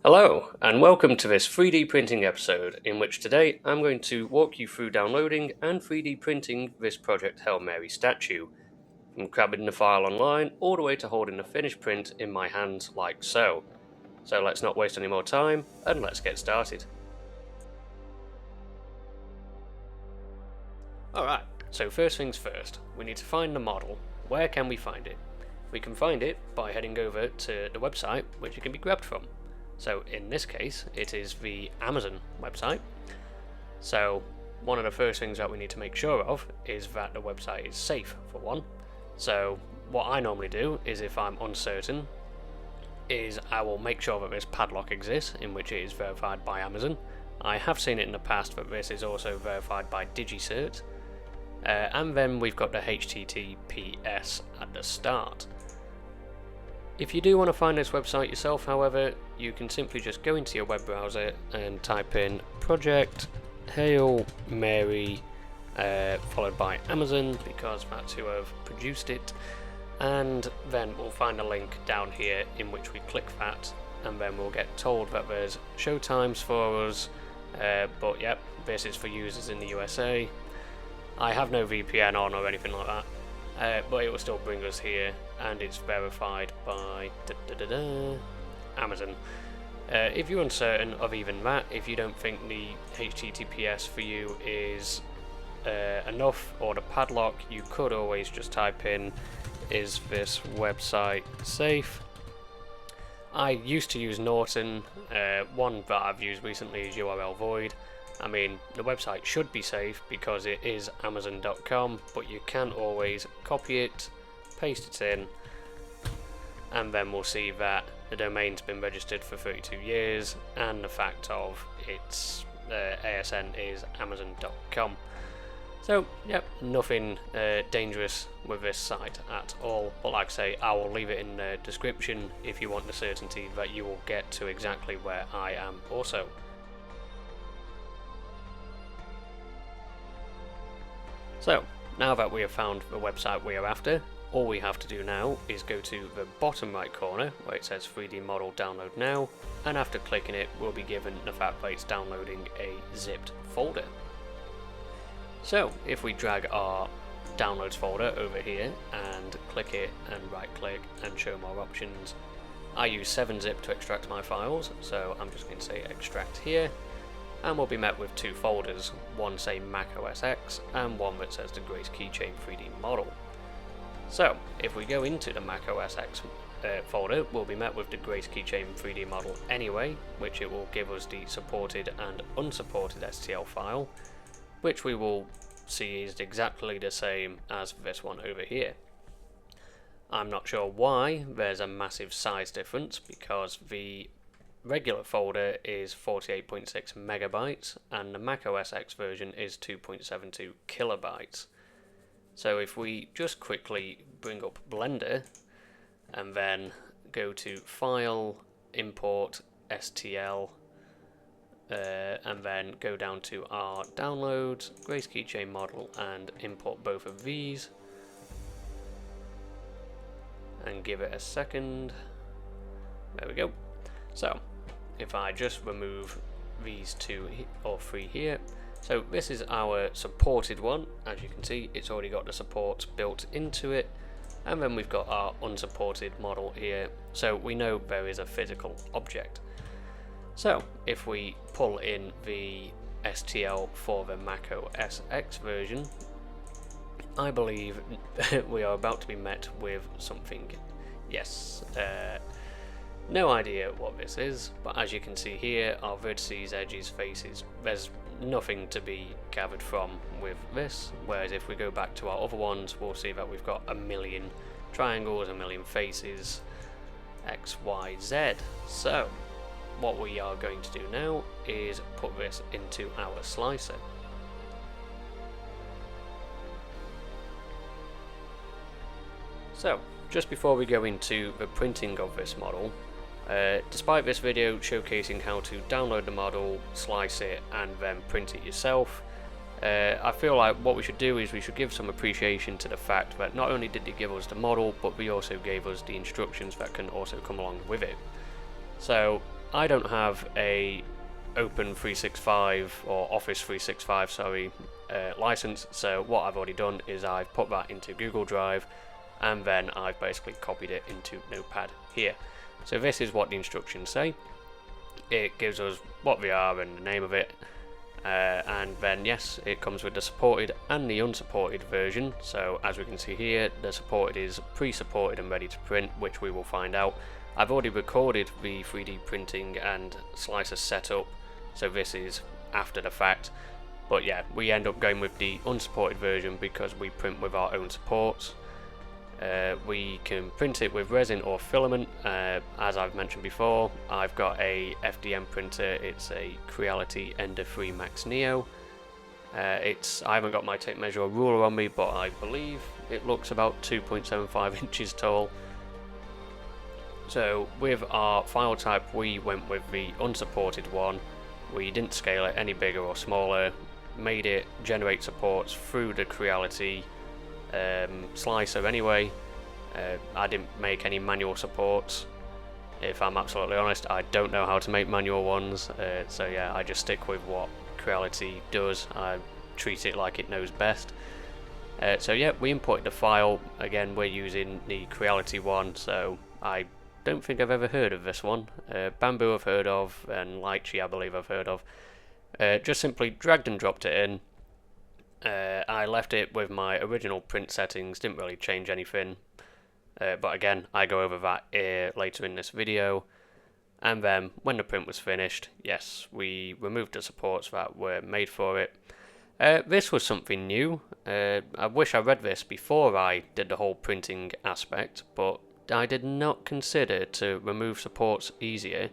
Hello, and welcome to this 3D printing episode, in which today I'm going to walk you through downloading and 3D printing this Project Hail Mary statue, from grabbing the file online all the way to holding the finished print in my hands like so. So let's not waste any more time, and let's get started. Alright, so first things first, we need to find the model. Where can we find it? We can find it by heading over to the website which it can be grabbed from. So in this case, it is the Amazon website. So one of the first things that we need to make sure of is that the website is safe, for one. So what I normally do is, if I'm uncertain, is I will make sure that this padlock exists, in which it is verified by Amazon. I have seen it in the past that this is also verified by DigiCert. And then we've got the HTTPS at the start. If you do want to find this website yourself, however, you can simply just go into your web browser and type in Project Hail Mary followed by Amazon, because that's who have produced it, and then we'll find a link down here in which we click that, and then we'll get told that there's show times for us, but yep, this is for users in the USA. I have no VPN on or anything like that, but it will still bring us here, and it's verified by Amazon. If you're uncertain of even that, if you don't think the HTTPS for you is enough, or the padlock, you could always just type in, is this website safe? I used to use Norton. One that I've used recently is URL Void. I mean, the website should be safe because it is Amazon.com, but you can always copy it, paste it in, and then we'll see that the domain's been registered for 32 years, and the fact of its ASN is Amazon.com. So, yep, nothing dangerous with this site at all, but like I say, I will leave it in the description if you want the certainty that you will get to exactly where I am also. So, now that we have found the website we are after, all we have to do now is go to the bottom right corner where it says 3D model download now, and after clicking it we'll be given the fact that it's downloading a zipped folder. So if we drag our downloads folder over here and click it and right click and show more options, I use 7-zip to extract my files, so I'm just going to say extract here, and we'll be met with two folders, one saying Mac OS X and one that says the Grace Keychain 3D model. So if we go into the Mac OS X folder, we'll be met with the Grace Keychain 3D model anyway, which it will give us the supported and unsupported STL file, which we will see is exactly the same as this one over here. I'm not sure why there's a massive size difference, because the regular folder is 48.6 megabytes and the Mac OS X version is 2.72 kilobytes. So if we just quickly bring up Blender and then go to File, Import, STL, and then go down to our Downloads, Grace Keychain model, and import both of these, and give it a second. There we go. So if I just remove these two or three here, so this is our supported one. As you can see, it's already got the support built into it, and then we've got our unsupported model here, so we know there is a physical object. So if we pull in the STL for the Mac OS X version, I believe we are about to be met with something. Yes, no idea what this is, but as you can see here, our vertices, edges, faces, there's nothing to be gathered from with this, whereas if we go back to our other ones, we'll see that we've got a million triangles, a million faces, X, Y, Z. So what we are going to do now is put this into our slicer. So just before we go into the printing of this model, despite this video showcasing how to download the model, slice it, and then print it yourself, I feel like what we should do is we should give some appreciation to the fact that not only did they give us the model, but we also gave us the instructions that can also come along with it. So I don't have a Open 365 or Office 365, sorry, license, so what I've already done is I've put that into Google Drive, and then I've basically copied it into Notepad here. So this is what the instructions say. It gives us what they are and the name of it, and then yes, it comes with the supported and the unsupported version. So as we can see here, the supported is pre-supported and ready to print, which we will find out. I've already recorded the 3D printing and slicer setup, so this is after the fact. But yeah, we end up going with the unsupported version because we print with our own supports. We can print it with resin or filament. As I've mentioned before, I've got a FDM printer. It's a Creality Ender 3 Max Neo. I haven't got my tape measure or ruler on me, but I believe it looks about 2.75 inches tall. So with our file type, we went with the unsupported one. We didn't scale it any bigger or smaller, made it generate supports through the Creality slicer anyway. I didn't make any manual supports. If I'm absolutely honest, I don't know how to make manual ones, so yeah, I just stick with what Creality does. I treat it like it knows best. So yeah, we imported the file. Again, we're using the Creality one, so I don't think I've ever heard of this one. Bamboo I've heard of, and Lychee I believe I've heard of. Just simply dragged and dropped it in. I left it with my original print settings, didn't really change anything, but again, I go over that later in this video. And then when the print was finished, yes, we removed the supports that were made for it. This was something new. I wish I read this before I did the whole printing aspect, but I did not consider to remove supports easier,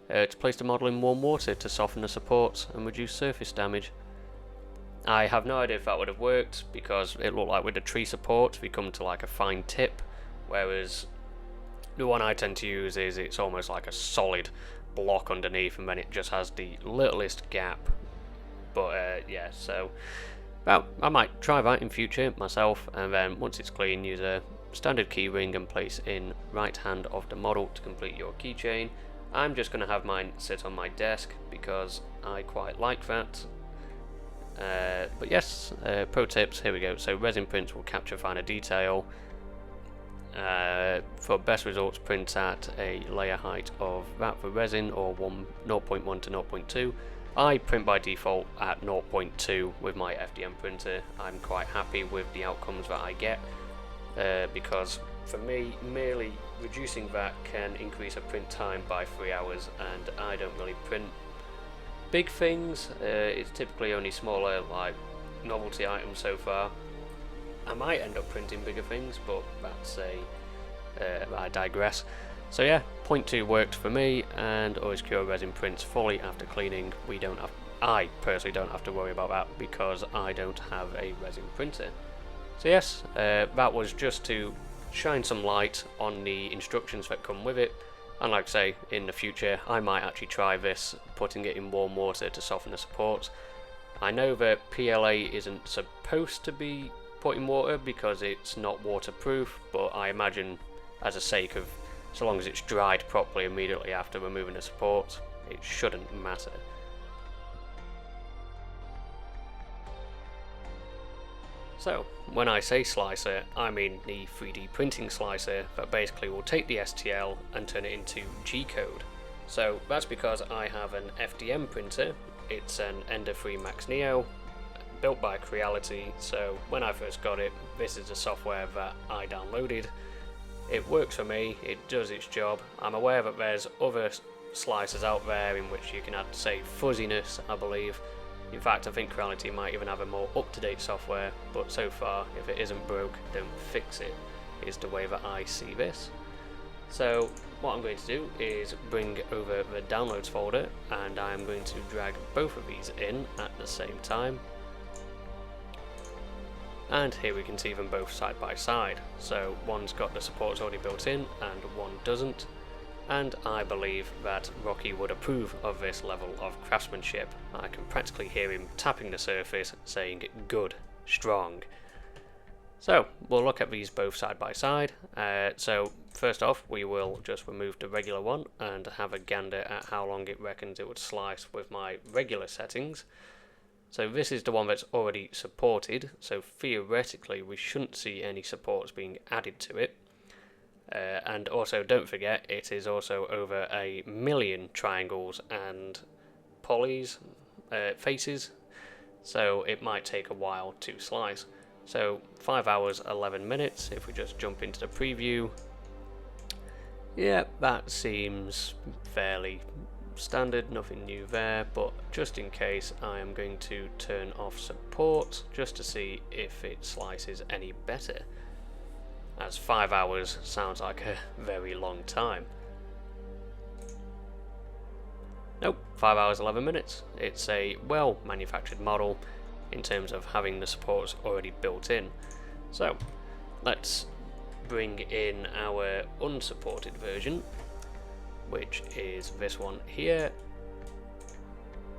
to place the model in warm water to soften the supports and reduce surface damage. I have no idea if that would have worked, because it looked like with the tree support we come to like a fine tip, whereas the one I tend to use it's almost like a solid block underneath, and then it just has the littlest gap. But yeah, so I might try that in future myself, and then once it's clean, use a standard key ring and place in right hand of the model to complete your keychain. I'm just going to have mine sit on my desk because I quite like that. But yes, pro tips, here we go. So resin prints will capture finer detail. For best results, print at a layer height of that for resin, or 0.1 to 0.2. I print by default at 0.2 with my FDM printer. I'm quite happy with the outcomes that I get, because for me, merely reducing that can increase a print time by 3 hours, and I don't really print big things. It's typically only smaller, like novelty items so far. I might end up printing bigger things, but that's I digress. So yeah, 0.2 worked for me, and always cure resin prints fully after cleaning. I personally don't have to worry about that because I don't have a resin printer. So yes, that was just to shine some light on the instructions that come with it. And like I say, in the future I might actually try this, putting it in warm water to soften the supports. I know that PLA isn't supposed to be put in water because it's not waterproof, but I imagine as a sake of, so long as it's dried properly immediately after removing the supports, it shouldn't matter. So, when I say slicer, I mean the 3D printing slicer that basically will take the STL and turn it into G-code. So that's because I have an FDM printer. It's an Ender 3 Max Neo, built by Creality, so when I first got it, this is the software that I downloaded. It works for me, it does its job. I'm aware that there's other slicers out there in which you can add, say, fuzziness, I believe. In fact, I think Creality might even have a more up-to-date software, but so far, if it isn't broke, don't fix it, is the way that I see this. So what I'm going to do is bring over the downloads folder, and I'm going to drag both of these in at the same time. And here we can see them both side by side. So one's got the supports already built in and one doesn't. And I believe that Rocky would approve of this level of craftsmanship. I can practically hear him tapping the surface saying good, strong. So we'll look at these both side by side. So first off, we will just remove the regular one and have a gander at how long it reckons it would slice with my regular settings. So this is the one that's already supported, so theoretically we shouldn't see any supports being added to it. And also don't forget, it is also over 1 million triangles and faces, so it might take a while to slice. So 5 hours 11 minutes, if we just jump into the preview. Yeah, that seems fairly standard, nothing new there, but just in case I am going to turn off support just to see if it slices any better, as 5 hours sounds like a very long time. Nope, 5 hours 11 minutes. It's a well manufactured model in terms of having the supports already built in. So let's bring in our unsupported version, which is this one here,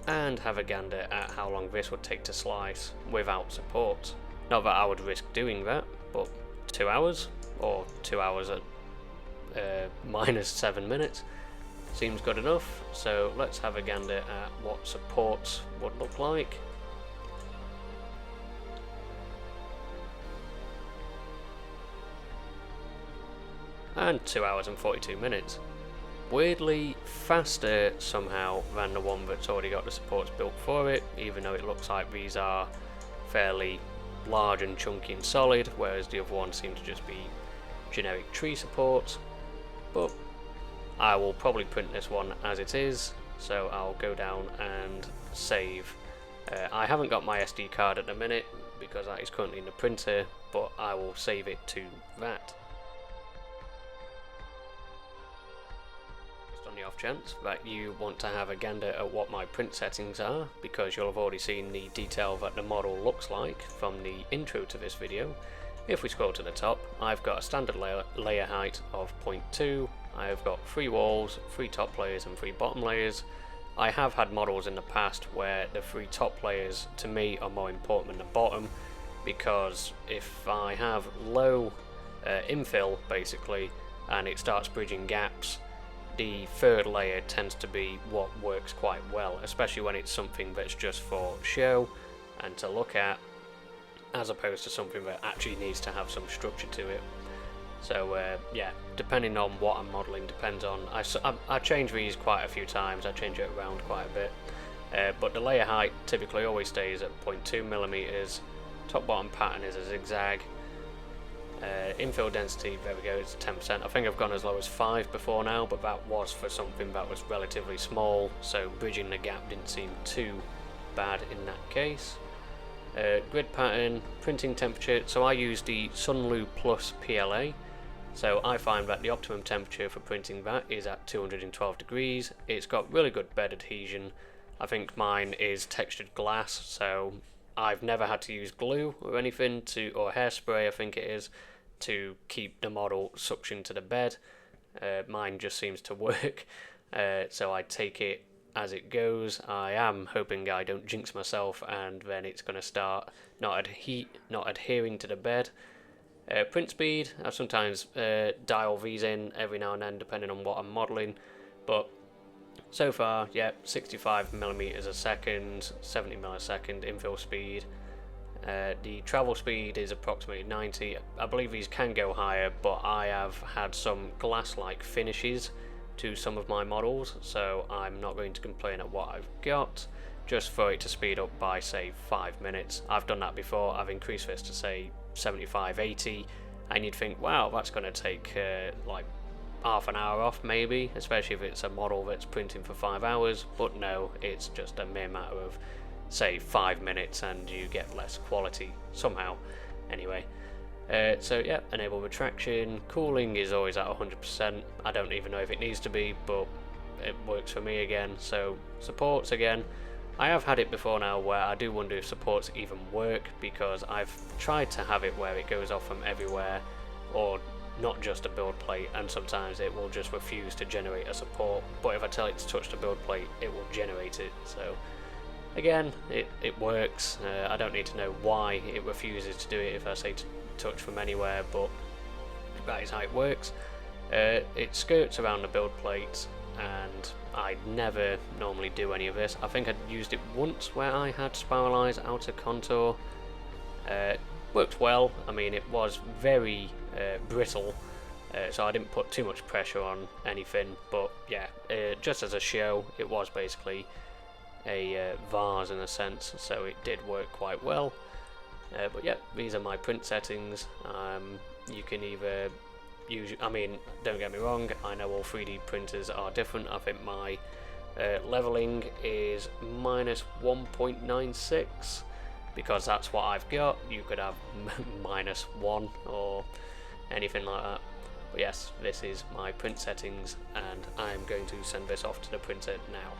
and have a gander at how long this would take to slice without support. Not that I would risk doing that, but 2 hours, or 2 hours at minus 7 minutes seems good enough. So let's have a gander at what supports would look like. And 2 hours and 42 minutes. Weirdly faster somehow than the one that's already got the supports built for it, even though it looks like these are fairly large and chunky and solid, whereas the other ones seem to just be generic tree supports. But I will probably print this one as it is, so I'll go down and save. I haven't got my SD card at the minute because that is currently in the printer, but I will save it to that. On the off chance that you want to have a gander at what my print settings are, because you'll have already seen the detail that the model looks like from the intro to this video. If we scroll to the top, I've got a standard layer height of 0.2, I've got 3 walls, 3 top layers and 3 bottom layers. I have had models in the past where the 3 top layers to me are more important than the bottom, because if I have low infill basically and it starts bridging gaps, the 3rd layer tends to be what works quite well, especially when it's something that's just for show and to look at, as opposed to something that actually needs to have some structure to it. So yeah, depending on what I'm modelling, depends on, I change these quite a few times, I change it around quite a bit, but the layer height typically always stays at 0.2mm, top bottom pattern is a zigzag. Infill density, there we go, it's 10%. I think I've gone as low as 5 before now, but that was for something that was relatively small, so bridging the gap didn't seem too bad in that case. Grid pattern, printing temperature, so I use the Sunlu Plus PLA, so I find that the optimum temperature for printing that is at 212 degrees. It's got really good bed adhesion. I think mine is textured glass, so I've never had to use glue or anything or hairspray I think it is, to keep the model suction to the bed. Mine just seems to work, so I take it as it goes. I am hoping I don't jinx myself and then it's going to start not adhering to the bed. Print speed, I sometimes dial these in every now and then depending on what I'm modelling, but so far, yeah, 65mm a second, 70 millisecond infill speed. The travel speed is approximately 90. I believe these can go higher, but I have had some glass-like finishes to some of my models, so I'm not going to complain at what I've got, just for it to speed up by, say, 5 minutes. I've done that before. I've increased this to, say, 75, 80, and you'd think, wow, that's going to take like half an hour off maybe, especially if it's a model that's printing for 5 hours, but no, it's just a mere matter of, say, 5 minutes and you get less quality somehow. Anyway, so yeah, enable retraction. Cooling is always at 100%. I don't even know if it needs to be, but it works for me again. So supports again, I have had it before now where I do wonder if supports even work, because I've tried to have it where it goes off from everywhere, or not just a build plate, and sometimes it will just refuse to generate a support, but if I tell it to touch the build plate it will generate it. So Again, it works. I don't need to know why it refuses to do it if I say to touch from anywhere, but that is how it works. It skirts around the build plate, and I never normally do any of this. I think I'd used it once where I had spiralized outer contour. Worked well. I mean, it was very brittle, so I didn't put too much pressure on anything, but yeah, just as a show, it was basically a vase in a sense, so it did work quite well. But yeah, these are my print settings. You can either use, I mean, don't get me wrong, I know all 3D printers are different. I think my leveling is minus 1.96 because that's what I've got. You could have minus 1 or anything like that. But yes, this is my print settings, and I'm going to send this off to the printer now.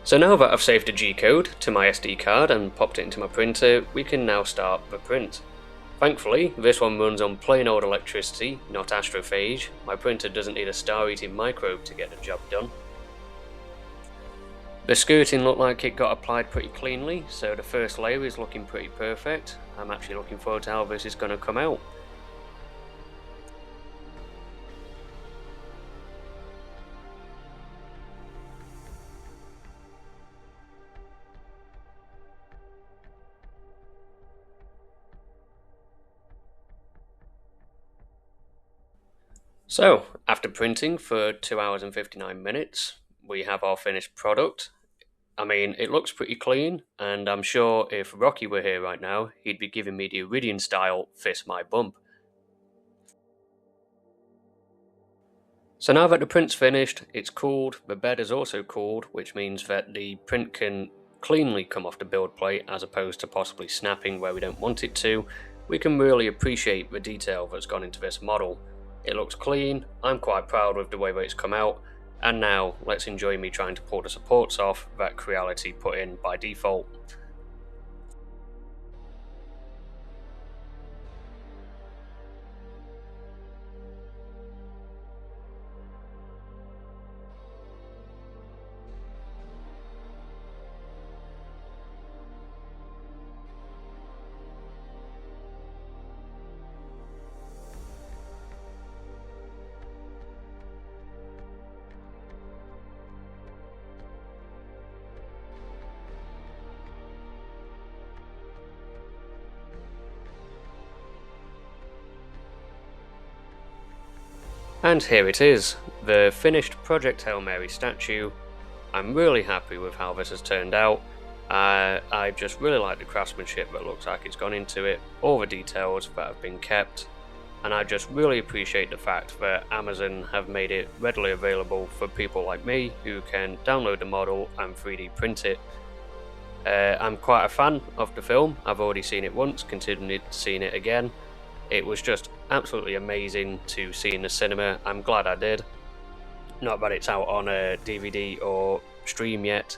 So now that I've saved a G-code to my SD card and popped it into my printer, we can now start the print. Thankfully, this one runs on plain old electricity, not astrophage. My printer doesn't need a star-eating microbe to get the job done. The skirting looked like it got applied pretty cleanly, so the first layer is looking pretty perfect. I'm actually looking forward to how this is going to come out. So, after printing for 2 hours and 59 minutes, we have our finished product. I mean, it looks pretty clean, and I'm sure if Rocky were here right now, he'd be giving me the Iridian style fist my bump. So now that the print's finished, it's cooled, the bed is also cooled, which means that the print can cleanly come off the build plate as opposed to possibly snapping where we don't want it to. We can really appreciate the detail that's gone into this model. It looks clean, I'm quite proud with the way that it's come out, and now let's enjoy me trying to pull the supports off that Creality put in by default. And here it is, the finished Project Hail Mary statue. I'm really happy with how this has turned out. I just really like the craftsmanship that looks like it's gone into it, all the details that have been kept, and I just really appreciate the fact that Amazon have made it readily available for people like me who can download the model and 3D print it. I'm quite a fan of the film. I've already seen it once, considering seeing it again. It was just absolutely amazing to see in the cinema. I'm glad I did. Not that it's out on a DVD or stream yet.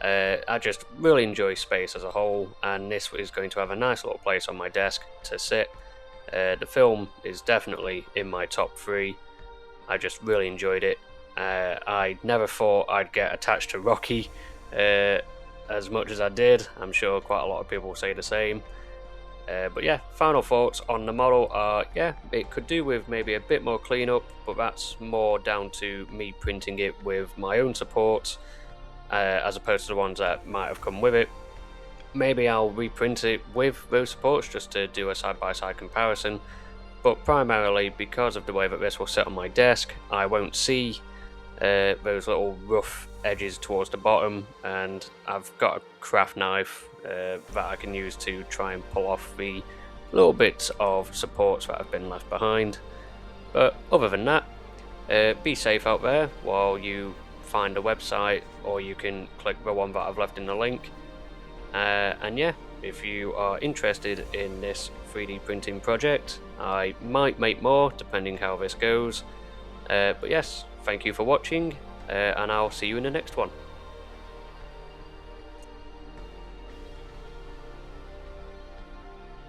I just really enjoy space as a whole, and this is going to have a nice little place on my desk to sit. The film is definitely in my top 3. I just really enjoyed it. I never thought I'd get attached to Rocky as much as I did. I'm sure quite a lot of people say the same. But yeah, final thoughts on the model are, yeah, it could do with maybe a bit more cleanup, but that's more down to me printing it with my own supports, as opposed to the ones that might have come with it. Maybe I'll reprint it with those supports just to do a side-by-side comparison, but primarily because of the way that this will sit on my desk, I won't see those little rough edges towards the bottom, and I've got a craft knife that I can use to try and pull off the little bits of supports that have been left behind. But other than that, be safe out there while you find a website, or you can click the one that I've left in the link. And yeah, if you are interested in this 3D printing project, I might make more depending how this goes. But yes, thank you for watching, and I'll see you in the next one.